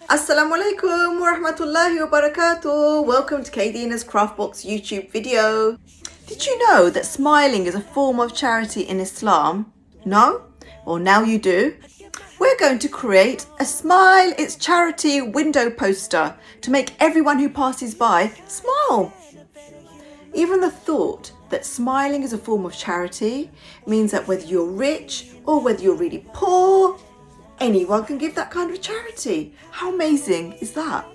Assalamu alaikum wa rahmatullahi wa barakatuh. Welcome to Kadina's Craftbox YouTube video. Did you know that smiling is a form of charity in Islam? No? Well, now you do. We're going to create a Smile It's Charity window poster to make everyone who passes by smile. Even the thought that smiling is a form of charity means that whether you're rich or whether you're really poor, anyone can give that kind of charity. How amazing is that?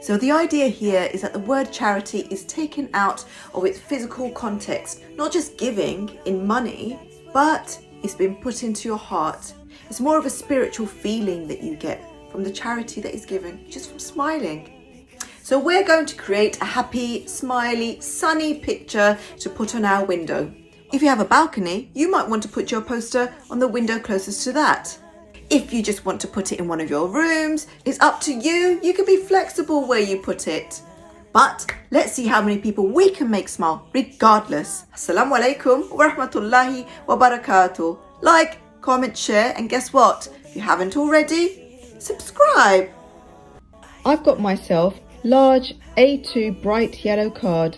So the idea here is that the word charity is taken out of its physical context, not just giving in money, but it's been put into your heart. It's more of a spiritual feeling that you get from the charity that is given, just from smiling. So we're going to create a happy, smiley, sunny picture to put on our window. If you have a balcony, you might want to put your poster on the window closest to that. If you just want to put it in one of your rooms, it's up to you. You can be flexible where you put it. But let's see how many people we can make smile regardless. Assalamu alaikum wa rahmatullahi wa barakatuh. Like, comment, share, and guess what? If you haven't already, subscribe. I've got myself large A2 bright yellow card.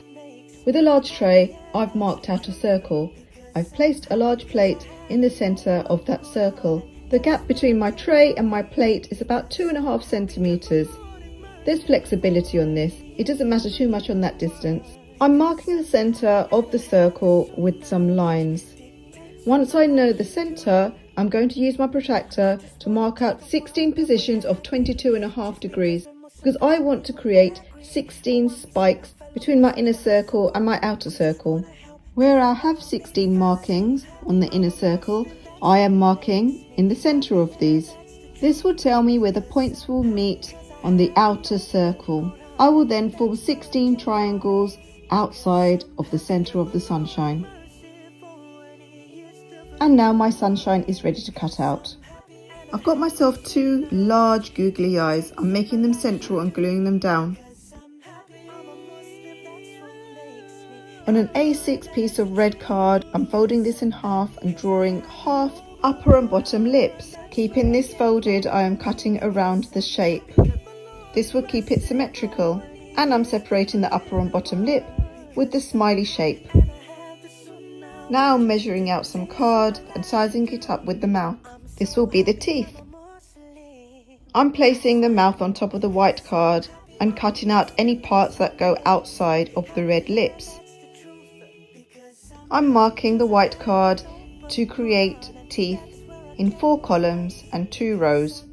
With a large tray, I've marked out a circle. I've placed a large plate in the centre of that circle. The gap between my tray and my plate is about 2.5 centimetres. There's flexibility on this. It doesn't matter too much on that distance. I'm marking the centre of the circle with some lines. Once I know the centre, I'm going to use my protractor to mark out 16 positions of 22.5 degrees because I want to create 16 spikes between my inner circle and my outer circle. Where I have 16 markings on the inner circle, I am marking in the centre of these. This will tell me where the points will meet on the outer circle. I will then form 16 triangles outside of the centre of the sunshine. And now my sunshine is ready to cut out. I've got myself 2 large googly eyes. I'm making them central and gluing them down. On an A6 piece of red card, I'm folding this in half and drawing half upper and bottom lips. Keeping this folded, I am cutting around the shape. This will keep it symmetrical, and I'm separating the upper and bottom lip with the smiley shape. Now I'm measuring out some card and sizing it up with the mouth. This will be the teeth. I'm placing the mouth on top of the white card and cutting out any parts that go outside of the red lips. I'm marking the white card to create teeth in 4 columns and 2 rows.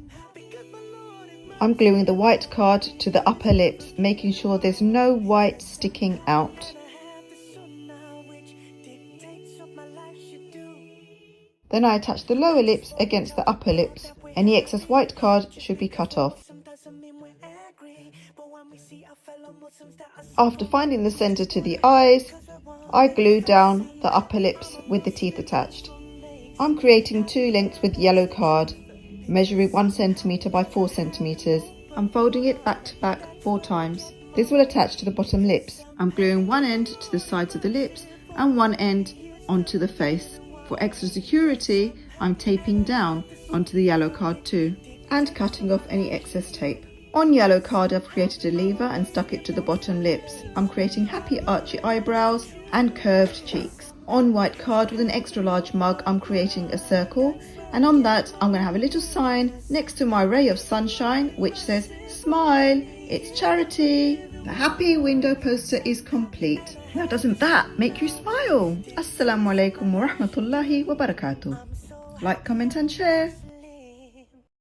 I'm gluing the white card to the upper lips, making sure there's no white sticking out. Then I attach the lower lips against the upper lips. Any excess white card should be cut off. After finding the centre to the eyes, I glue down the upper lips with the teeth attached. I'm creating 2 lengths with yellow card, measuring 1 centimetre by 4 centimetres. I'm folding it back to back 4 times. This will attach to the bottom lips. I'm gluing one end to the sides of the lips and one end onto the face. For extra security, I'm taping down onto the yellow card too, and cutting off any excess tape. On yellow card, I've created a lever and stuck it to the bottom lips. I'm creating happy archy eyebrows and curved cheeks. On white card with an extra large mug, I'm creating a circle, and on that I'm going to have a little sign next to my ray of sunshine which says "Smile, it's charity." The happy window poster is complete. Now doesn't that make you smile? Assalamu alaikum wa rahmatullahi wa barakatuh. Like, comment and share.